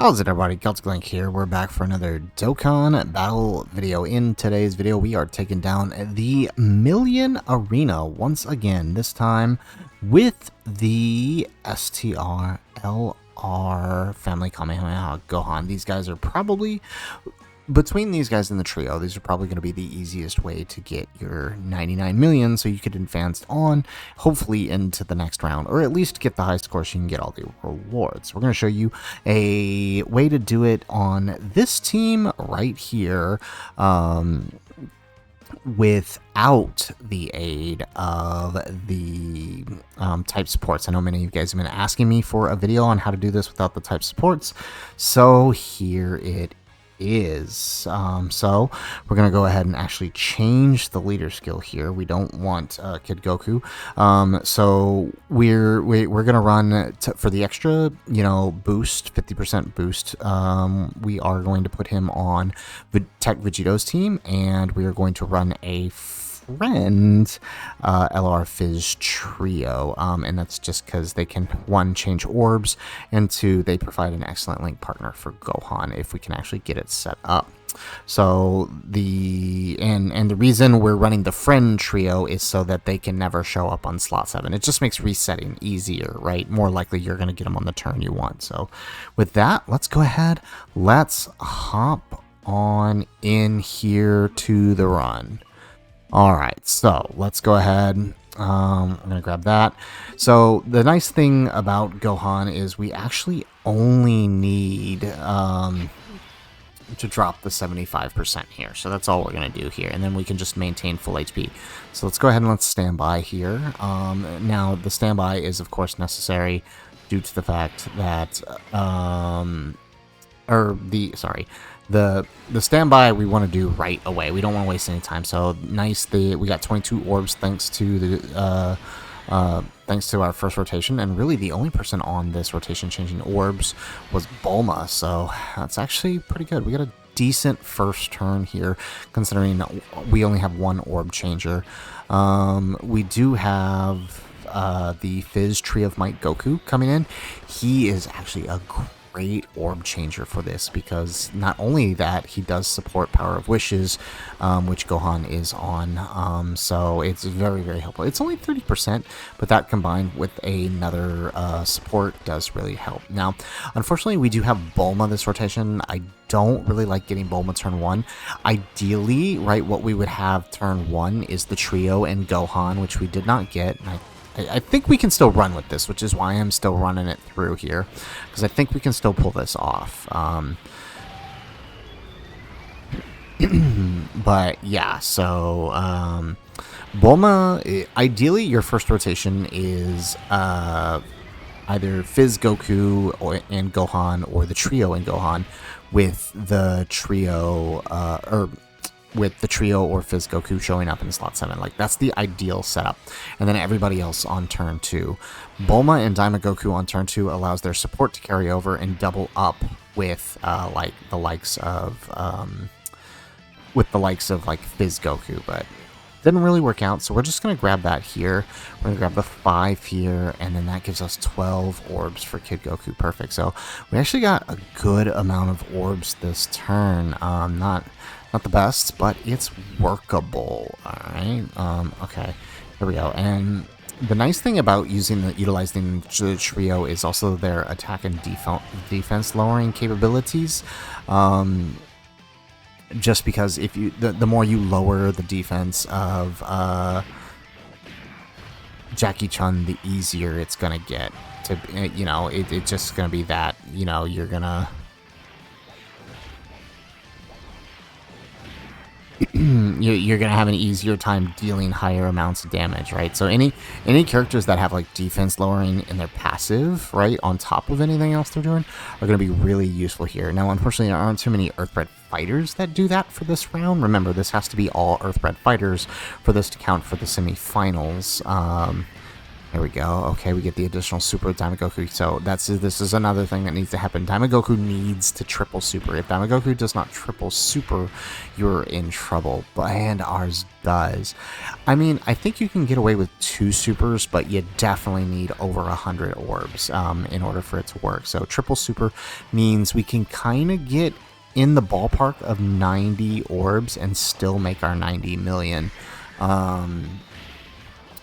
How's it, everybody? Celtic Link here. We're back for another Dokkan battle video. In today's video, we are taking down the Million Arena once again, this time with the STR LR Family Kamehameha Gohan. These guys are probably, between these guys in the trio, these are probably going to be the easiest way to get your 99 million so you could advance on, hopefully into the next round, or at least get the highest score so you can get all the rewards. We're going to show you a way to do it on this team right here, without the aid of the type supports. I know many of you guys have been asking me for a video on how to do this without the type supports, so here it is. So we're gonna go ahead and actually change the leader skill here. We don't want Kid Goku, so we're gonna run for the extra, boost, 50% boost. We are going to put him on Tech Vegito's team, and we are going to run a friend LR Phy trio, and that's just because they can, one, change orbs, and two, they provide an excellent link partner for Gohan if we can actually get it set up. So the reason we're running the friend trio is so that they can never show up on slot 7. It just makes resetting easier, right? More likely you're going to get them on the turn you want. So with that, let's go ahead, let's hop on in here to the run. Alright, so let's go ahead. I'm going to grab that. So the nice thing about Gohan is we actually only need to drop the 75% here. So that's all we're going to do here. And then we can just maintain full HP. So let's go ahead and let's stand by here. Now, the standby is, of course, necessary due to the fact that... The standby we want to do right away. We don't want to waste any time. So nice, we got 22 orbs thanks to the thanks to our first rotation, and really the only person on this rotation changing orbs was Bulma. So that's actually pretty good. We got a decent first turn here, considering we only have one orb changer. We do have the Fizz Tree of Might Goku coming in. He is actually a great orb changer for this, because not only that, he does support Power of Wishes, which Gohan is on, so it's very, very helpful. It's only 30%, but that combined with another support does really help. Now, unfortunately, we do have Bulma this rotation. I don't really like getting Bulma turn 1. Ideally, right, what we would have turn 1 is the trio and Gohan, which we did not get, and I think we can still run with this, which is why I'm still running it through here, because I think we can still pull this off. But yeah, so Bulma, ideally your first rotation is either Fizz Goku and Gohan, or the trio and Gohan, with the trio or Fizz Goku showing up in slot 7. Like, that's the ideal setup. And then everybody else on turn 2. Bulma and Daima Goku on turn 2 allows their support to carry over and double up with like the likes of Fizz Goku, but didn't really work out. So we're just gonna grab that here. We're gonna grab the 5 here, and then that gives us 12 orbs for Kid Goku. Perfect. So we actually got a good amount of orbs this turn. Not the best, but it's workable. Alright, okay, here we go. And the nice thing about utilizing the trio is also their attack and defense lowering capabilities. Just because if you the more you lower the defense of Jackie Chun, the easier it's gonna get to, it's just gonna be that, you're gonna you're gonna have an easier time dealing higher amounts of damage, right? So any characters that have like defense lowering in their passive, right, on top of anything else they're doing, are gonna be really useful here. Now, unfortunately, there aren't too many Earthbred fighters that do that for this round. Remember, this has to be all Earthbred fighters for this to count for the semifinals. There we go. Okay, we get the additional super with Goku. So this is another thing that needs to happen. Goku needs to triple super. If Goku does not triple super, you're in trouble. And ours does. I mean, I think you can get away with 2 supers, but you definitely need over 100 orbs in order for it to work. So triple super means we can kind of get in the ballpark of 90 orbs and still make our 90 million.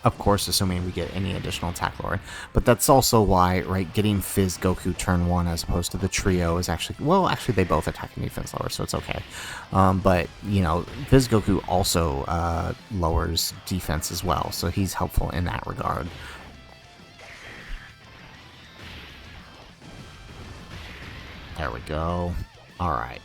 Of course, assuming we get any additional attack lore. But that's also why, right, getting Fizz Goku turn 1 as opposed to the trio is actually, well, actually they both attack and defense lower, so it's okay. But, you know, Fizz Goku also lowers defense as well, so he's helpful in that regard. There we go. Alright.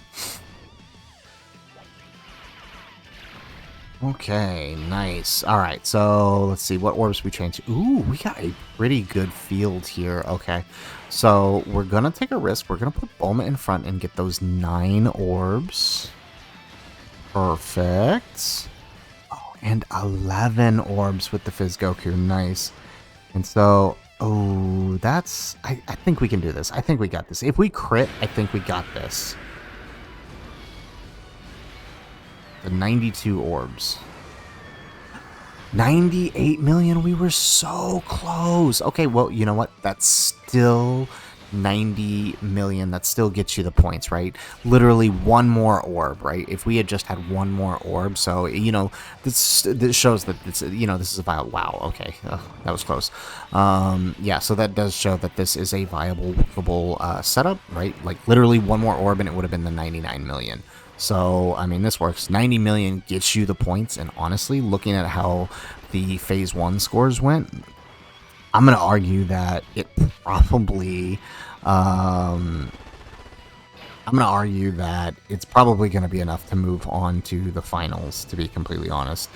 Okay, nice. Alright, so let's see what orbs we changed. Ooh, we got a pretty good field here. Okay, so we're gonna take a risk. We're gonna put Bulma in front and get those 9 orbs. Perfect. Oh, and 11 orbs with the Fizz Goku. Nice. And so, oh, that's... I think we can do this. I think we got this. If we crit, I think we got this. The 92 orbs. 98 million? We were so close. Okay, well, you know what? That's still 90 million. That still gets you the points, right? Literally one more orb, right? If we had just had one more orb, so, you know, this shows that it's, you know, this is a viable... Wow, okay. That was close. Yeah, so that does show that this is a viable setup, right? Like, literally one more orb and it would have been the 99 million. So, I mean, this works. 90 million gets you the points, and honestly, looking at how the Phase 1 scores went, I'm going to argue that it probably... I'm going to argue that it's probably going to be enough to move on to the finals, to be completely honest,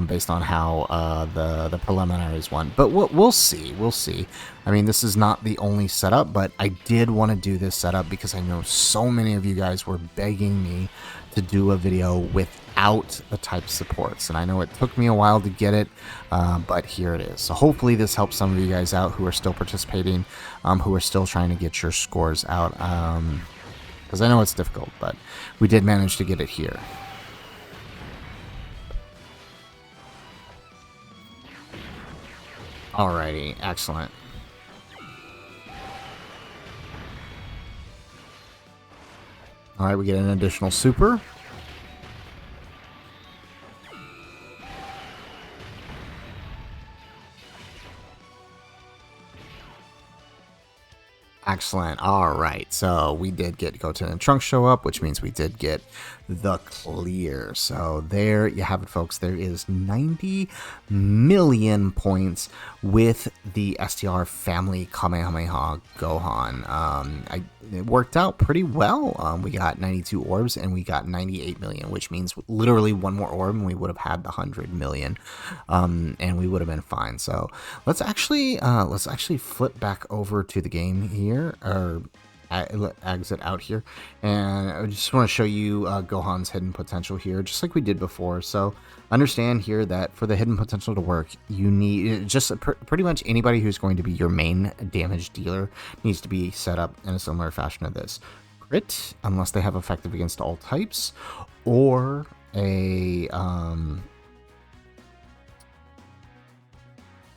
based on how the preliminaries went. But we'll see. We'll see. I mean, this is not the only setup, but I did want to do this setup because I know so many of you guys were begging me to do a video without the type supports. And I know it took me a while to get it, but here it is. So hopefully this helps some of you guys out who are still participating, who are still trying to get your scores out. Because I know it's difficult, but we did manage to get it here. Alrighty, excellent. Alright, we get an additional super. Excellent. All right. So we did get Goten and Trunks show up, which means we did get the clear. So there you have it, folks. There is 90 million points with the STR family Kamehameha Gohan. It worked out pretty well. We got 92 orbs and we got 98 million, which means literally one more orb and we would have had the 100 million, and we would have been fine. So let's actually flip back over to the game here, or exit out here, and I just want to show you Gohan's hidden potential here, just like we did before. So understand here that for the hidden potential to work, you need just pretty much anybody who's going to be your main damage dealer needs to be set up in a similar fashion to this. Crit, unless they have effective against all types, or a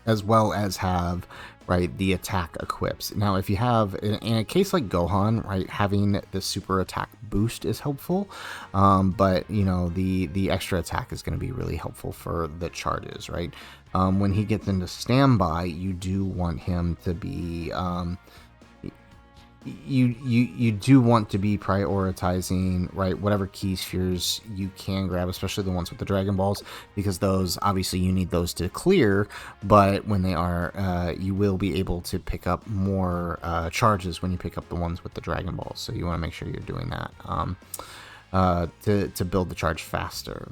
as well as have, right, the attack equips. Now, if you have, in a case like Gohan, right, having the super attack boost is helpful, but, you know, the extra attack is going to be really helpful for the charges, right? When he gets into standby, you do want him to be, you do want to be prioritizing, right, whatever key spheres you can grab, especially the ones with the Dragon Balls, because those, obviously you need those to clear, but when they are, you will be able to pick up more charges when you pick up the ones with the Dragon Balls, so you want to make sure you're doing that to build the charge faster.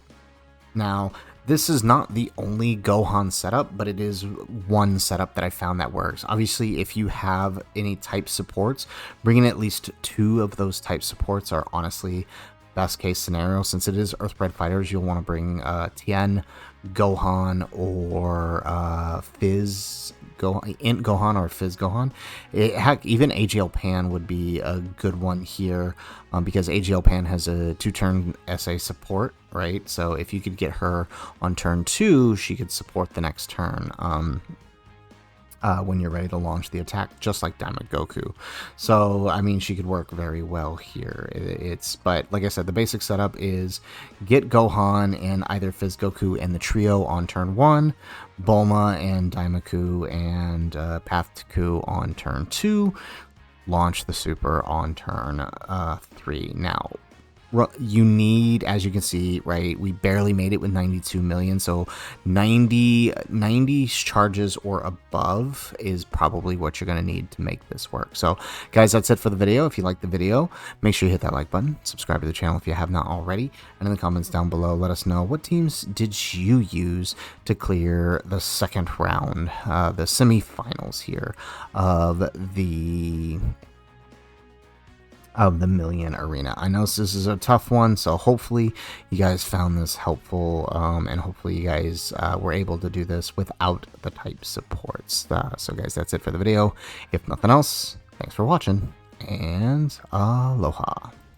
Now, this is not the only Gohan setup, but it is one setup that I found that works. Obviously, if you have any type supports, bringing at least 2 of those type supports are honestly best case scenario. Since it is Earthbred Fighters, you'll want to bring Tien, Gohan, or Fizz Int Gohan or Fizz Gohan. Heck, even AGL Pan would be a good one here, because AGL Pan has a 2-turn SA support, right? So if you could get her on turn 2, she could support the next turn. When you're ready to launch the attack, just like Diamond Goku. So, I mean, she could work very well here. But like I said, the basic setup is get Gohan and either Fizz Goku and the trio on turn 1, Bulma and Daimaku and Path Taku on turn 2, launch the super on turn 3. Now, you need, as you can see, right, we barely made it with 92 million, so 90 charges or above is probably what you're going to need to make this work. So guys, that's it for the video. If you liked the video, make sure you hit that like button, subscribe to the channel if you have not already, and in the comments down below, let us know what teams did you use to clear the second round, the semifinals here of the Million Arena. I know this is a tough one, so hopefully you guys found this helpful, and hopefully you guys were able to do this without the type supports. So guys, that's it for the video. If nothing else, thanks for watching, and aloha.